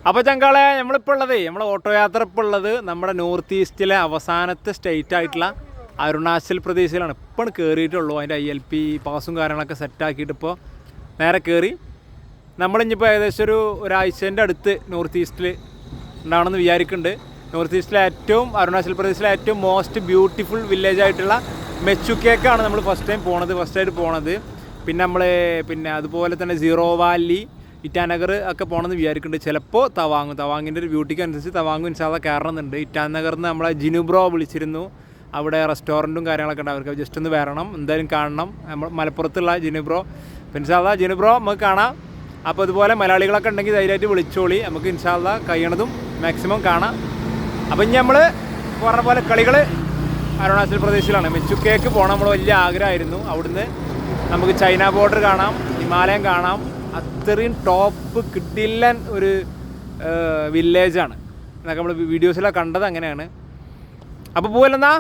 അപ്പോൾ ചങ്കാളെ നമ്മളിപ്പോൾ ഉള്ളതേ നമ്മളെ ഓട്ടോ യാത്ര ഇപ്പോൾ ഉള്ളത് നമ്മുടെ നോർത്ത് ഈസ്റ്റിലെ അവസാനത്തെ സ്റ്റേറ്റ് ആയിട്ടുള്ള അരുണാചൽ പ്രദേശിലാണ്. ഇപ്പം കയറിയിട്ടുള്ളൂ. അതിൻ്റെ ILP പാസും കാര്യങ്ങളൊക്കെ സെറ്റാക്കിയിട്ട് ഇപ്പോൾ നേരെ കയറി. നമ്മളിഞ്ഞിപ്പോൾ ഏകദേശം ഒരാഴ്ചൻ്റെ അടുത്ത് നോർത്ത് ഈസ്റ്റിൽ ഉണ്ടാവണമെന്ന് വിചാരിക്കുന്നുണ്ട്. നോർത്ത് ഈസ്റ്റിലെ അരുണാചൽ പ്രദേശിലെ ഏറ്റവും മോസ്റ്റ് ബ്യൂട്ടിഫുൾ വില്ലേജ് ആയിട്ടുള്ള മെച്ചുക്കേക്കാണ് നമ്മൾ ഫസ്റ്റായിട്ട് പോണത്. പിന്നെ അതുപോലെ തന്നെ സീറോ വാലി, ഇറ്റാനഗർ ഒക്കെ പോകണമെന്ന് വിചാരിക്കുന്നുണ്ട്. ചിലപ്പോൾ തവാങ്ങിൻ്റെ ഒരു ബ്യൂട്ടിക്ക് അനുസരിച്ച് തവാങ്ങും ഇൻഷാല്ലാ കയറണമെന്നുണ്ട്. ഇറ്റാനഗറിൽ നിന്ന് നമ്മളെ ജിനുബ്രോ വിളിച്ചിരുന്നു. അവിടെ റെസ്റ്റോറൻറ്റും കാര്യങ്ങളൊക്കെ ഉണ്ട്. അവർക്ക് ജസ്റ്റ് ഒന്ന് വരണം, എന്തായാലും കാണണം. നമ്മൾ മലപ്പുറത്തുള്ള ജിനുബ്രോ. ഇൻഷാല്ലാ ജിനുബ്രോ നമുക്ക് കാണാം. അപ്പോൾ അതുപോലെ മലയാളികളൊക്കെ ഉണ്ടെങ്കിൽ ധൈര്യമായിട്ട് വിളിച്ചോളി. നമുക്ക് ഇൻഷാല്ലാ കഴിയണതും മാക്സിമം കാണാം. അപ്പം ഇനി നമ്മൾ പറഞ്ഞ പോലെ കളികൾ അരുണാചൽ പ്രദേശിലാണ്. മെച്ചുക്കേക്ക് പോകണം നമ്മൾ വലിയ ആഗ്രഹമായിരുന്നു. അവിടുന്ന് നമുക്ക് ചൈന ബോർഡർ കാണാം, ഹിമാലയം കാണാം. അത്രയും ടോപ്പ് കിട്ടില്ലൻ ഒരു വില്ലേജാണ് എന്നൊക്കെ നമ്മൾ വീഡിയോസിലൊക്കെ കണ്ടത് അങ്ങനെയാണ്. അപ്പോൾ പോവല്ലെന്നാ